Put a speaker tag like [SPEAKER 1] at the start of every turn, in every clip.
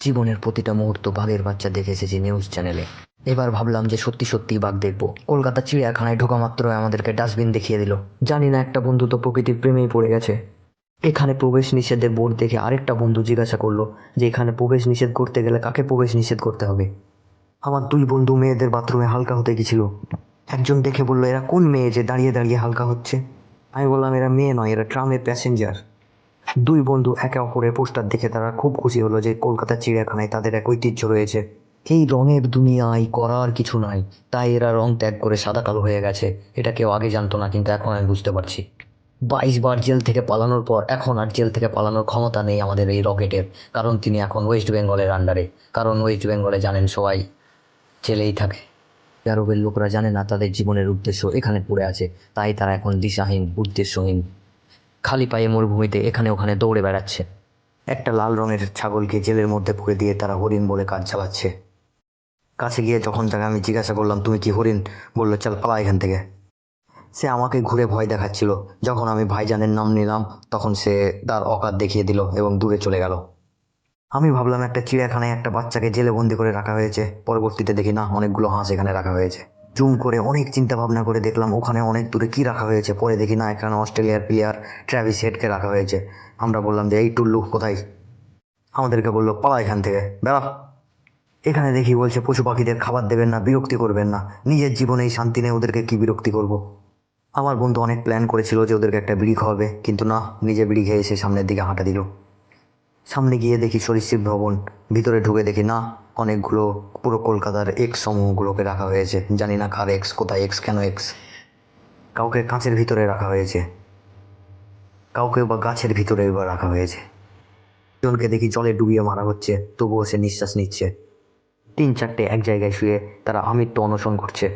[SPEAKER 1] জীবনের প্রতিটা মুহূর্ত বাঘের বাচ্চা দেখে এসেছি নিউজ চ্যানেলে। এবার ভাবলাম যে সত্যি সত্যি বাঘ দেখবো। কলকাতা চিড়িয়াখানায় ঢোকা মাত্রই আমাদেরকে ডাস্টবিন দেখিয়ে দিল। জানি না একটা বন্ধু তো প্রকৃতির প্রেমেই পড়ে গেছে। এখানে প্রবেশ নিষেধের বোর্ড দেখে আরেকটা বন্ধু জিজ্ঞাসা করলো যে এখানে প্রবেশ নিষেধ করতে গেলে কাকে প্রবেশ নিষেধ করতে হবে। আমার দুই বন্ধু মেয়েদের বাথরুমে হালকা হতে গেছিল। একজন দেখে বললো, এরা কোন মেয়ে যে দাঁড়িয়ে দাঁড়িয়ে হালকা হচ্ছে? আমি বললাম, এরা মেয়ে নয়, এরা ট্রামের প্যাসেঞ্জার। দুই বন্ধু একে অপরের পোস্টার দেখে তারা খুব খুশি হলো যে কলকাতা চিড়িয়াখানায় তাদের এক ঐতিহ্য রয়েছে। এই রঙের দুনিয়ায় করার কিছু নাই, তাই এরা রং ত্যাগ করে সাদা কালো হয়ে গেছে। এটা কেউ আগে জানতো না, কিন্তু এখন আমি বুঝতে পারছি। 22 বার জেল থেকে পালানোর পর এখন আর জেল থেকে পালানোর ক্ষমতা নেই আমাদের এই রকেটের। কারণ তিনি এখন ওয়েস্ট বেঙ্গলের আন্ডারে। কারণ ওয়েস্ট বেঙ্গলে জানেন সবাই জেলেই থাকে। আরবের লোকরা জানে না তাদের জীবনের উদ্দেশ্য এখানে পড়ে আছে, তাই তারা এখন দিশাহীন, উদ্দেশ্যহীন, খালি পায়ে মরুভূমিতে এখানে ওখানে দৌড়ে বেড়াচ্ছে। একটা লাল রঙের ছাগলকে জেলের মধ্যে পুরে দিয়ে তারা হরিণ বলে কাজ চালাচ্ছে। কাছে গিয়ে যখন তাকে আমি জিজ্ঞাসা করলাম, তুমি কি হরিণ? বললো, চল পালা এখান থেকে। সে আমাকে ঘুরে ভয় দেখাচ্ছিল। যখন আমি ভাইজানের নাম নিলাম তখন সে তার অকাত দেখিয়ে দিল এবং দূরে চলে গেল। আমি ভাবলাম একটা চিড়িয়াখানায় একটা বাচ্চাকে জেলে বন্দি করে রাখা হয়েছে, পরবর্তীতে দেখি না, অনেকগুলো হাঁস এখানে রাখা হয়েছে। জুম করে অনেক চিন্তা ভাবনা করে দেখলাম ওখানে অনেক দূরে কি রাখা হয়েছে, পরে দেখি না, এখানে অস্ট্রেলিয়ার প্লেয়ার ট্র্যাভিস হেডকে রাখা হয়েছে। আমরা বললাম যে এই টুল্লু কোথায়? আমাদেরকে বললো, পালা এখান থেকে, বেড়া। এখানে দেখি বলছে পশু পাখিদের খাবার দেবেন না, বিরক্তি করবেন না। নিজের জীবনেই শান্তি নেই, ওদেরকে কি বিরক্তি করব। আমার বন্ধু অনেক প্ল্যান করেছিল যে ওদেরকে একটা বিড়ি খাওয়াবে, কিন্তু না, নিজে বিড়ি খেয়ে এসে সামনের দিকে হাঁটা দিল। সামনে গিয়ে দেখি সরীসৃপ ভবন, ভিতরে ঢুকে দেখি না, অনেকগুলো পুরো কলকাতার এক্স সমূহগুলোকে রাখা হয়েছে। জানি না কার এক্স, কোথায় এক্স, কেন এক্স। কাউকে কাঁচের ভিতরে রাখা হয়েছে, কাউকে বা গাছের ভিতরে বা রাখা হয়েছে। জনকে দেখি জলে ডুবিয়ে মারা হচ্ছে, তবুও সে নিঃশ্বাস নিচ্ছে। 3-4টে এক জায়গায় শুয়ে তারা আমৃত্য অনশন করছে।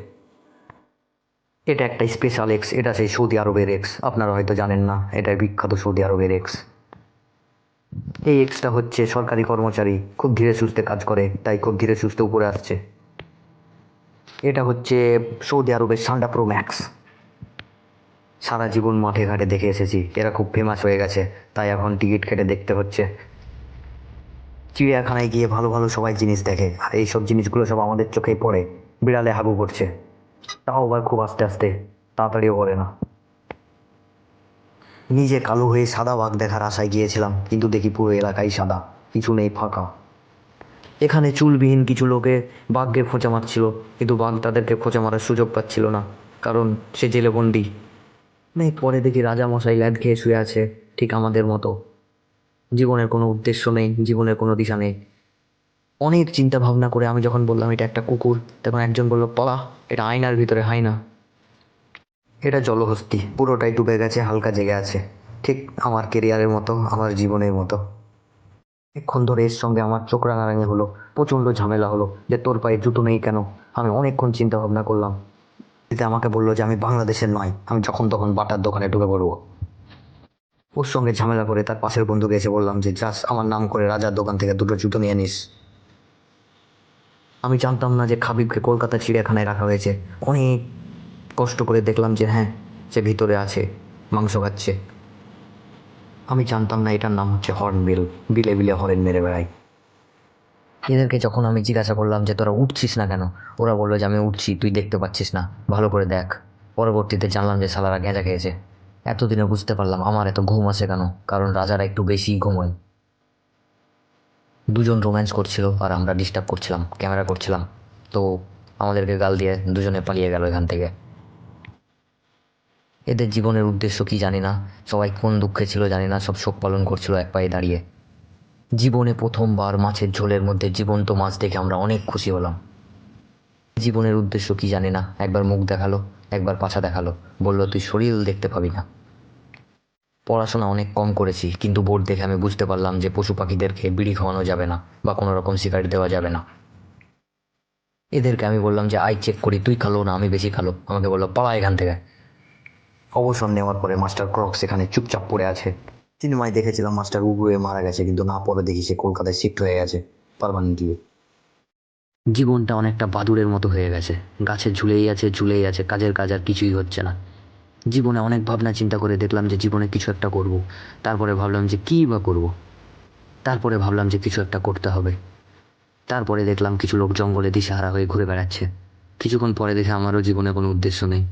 [SPEAKER 1] এটা একটা স্পেশাল এক্স, এটা সেই সৌদি আরবের এক্স। আপনারা হয়তো জানেন না, এটা বিখ্যাত সৌদি আরবের এক্স। এই এক্সটা হচ্ছে সরকারি কর্মচারী, খুব ধীরে সুস্থে কাজ করে, তাই খুব ধীরে সুস্থে উপরে আসছে। এটা হচ্ছে সৌদি আরবের সান্ডা প্রো ম্যাক্স। সারা জীবন মাঠে ঘাটে দেখে এসেছি, এরা খুব ফেমাস হয়ে গেছে, তাই এখন টিকিট কেটে দেখতে হচ্ছে। চিড়িয়াখানায় গিয়ে ভালো ভালো সবাই জিনিস দেখে, আর এইসব জিনিসগুলো সব আমাদের চোখেই পড়ে। বিড়ালে হাগু করছে, তাও আবার খুব আস্তে আস্তে, তাড়াতাড়িও করে না। নিজে কালো হয়ে সাদা বাঘ দেখার আশায় গিয়েছিলাম, কিন্তু দেখি পুরো এলাকাই সাদা, কিছু নেই, ফাঁকা। এখানে চুলবিহীন কিছু লোকে বাঘকে খোঁচা মারছিল, কিন্তু বাঘ তাদেরকে খোঁচা মারার সুযোগ পাচ্ছিল না, কারণ সে জেলে বন্দি। পরে দেখি রাজামশাই ল্যাদ খেয়ে শুয়ে আছে, ঠিক আমাদের মতো। জীবনের কোনো উদ্দেশ্য নেই, জীবনের কোনো দিশা নেই। অনেক চিন্তা ভাবনা করে আমি যখন বললাম এটা একটা কুকুর, তখন একজন বলল, পলা, এটা আয়নার ভিতরে হায়না। এটা জলহস্তী, পুরোটাই ডুবে গেছে, হালকা জেগে আছে, ঠিক আমার কেরিয়ারের মতো, আমার জীবনের মতো। অনেকক্ষণ ধরে এর সঙ্গে আমার চোখ রাঙারাঙি হলো, প্রচণ্ড ঝামেলা হলো যে তোর পায়ে জুতো নেই কেন। আমি অনেকক্ষণ চিন্তা ভাবনা করলাম। এতে আমাকে বললো যে আমি বাংলাদেশের নয়, আমি যখন তখন বাটার দোকানে ঢুকে পড়বো। ওর সঙ্গে ঝামেলা করে তার পাশের বন্ধুকে এসে বললাম যে যাস আমার নাম করে রাজার দোকান থেকে দুটো জুতো নিয়ে নিস। আমি জানতাম না যে খাবিবকে কলকাতা চিড়িয়াখানায় রাখা হয়েছে। অনেক কষ্ট করে দেখলাম যে হ্যাঁ, সে ভিতরে আছে, মাংস খাচ্ছে। আমি জানতাম না এটার নাম হচ্ছে হর্নবিল, বিলে বিলে হরেন মেরে বেড়াই। এদেরকে যখন আমি জিজ্ঞাসা করলাম যে তোরা উঠছিস না কেন, ওরা বললো যে আমি উঠছি, তুই দেখতে পাচ্ছিস না, ভালো করে দেখ। পরবর্তীতে জানলাম যে শালারা গেঁজা খেয়েছে। এতদিনে বুঝতে পারলাম আমার এত ঘুম আসে কেন, কারণ রাজারা একটু বেশিই ঘুমোয়। দুজন রোম্যান্স করছিল আর আমরা ডিস্টার্ব করছিলাম, ক্যামেরা করছিলাম, তো আমাদেরকে গাল দিয়ে দুজনে পালিয়ে গেল এখান থেকে। এদের জীবনের উদ্দেশ্য কি জানি না, সবাই কোন দুঃখে ছিল জানি না, সব শোক পালন করছিল এক পায়ে দাঁড়িয়ে। জীবনে প্রথমবার মাছের ঝোলের মধ্যে জীবন্ত মাছ দেখে আমরা অনেক খুশি হলাম। জীবনের উদ্দেশ্য কি জানি না, একবার মুখ দেখালো, একবার পাছা দেখালো, বললো তুই শরীর দেখতে পাবি না। পড়াশোনা অনেক কম করেছি, কিন্তু বোর্ড দেখে আমি বুঝতে পারলাম যে পশু পাখিদেরকে বিড়ি খাওয়ানো যাবে না বা কোনো রকম সিগারেট দেওয়া যাবে না। এদেরকে আমি বললাম যে আই চেক করি, তুই খালো না আমি বেশি খালো? আমাকে বললো পালা এখান থেকে। অবসর নেওয়ার পরে মাস্টার ক্রক্স এখানে চুপচাপ পড়ে আছে। সিনেমায় দেখেছিলাম মাস্টার উগুয়ে মারা গেছে, কিন্তু না, পরে দেখি সে কলকাতায় শিফট হয়ে গেছে পার্মানেন্টলি। জীবনটা অনেকটা বাদুড়ের মতো হয়ে গেছে, গাছে ঝুলেই আছে ঝুলেই আছে, কাজের কাজ আর কিছুই হচ্ছে না। জীবনে অনেক ভাবনা চিন্তা করে দেখলাম যে জীবনে কিছু একটা করব। তারপরে ভাবলাম যে কী বা করব। তারপরে ভাবলাম যে কিছু একটা করতে হবে। তারপরে দেখলাম কিছু লোক জঙ্গলে দিশেহারা হয়ে ঘুরে বেড়াচ্ছে। কিছুক্ষণ পরে দেখে আমারও জীবনে কোনো উদ্দেশ্য নেই।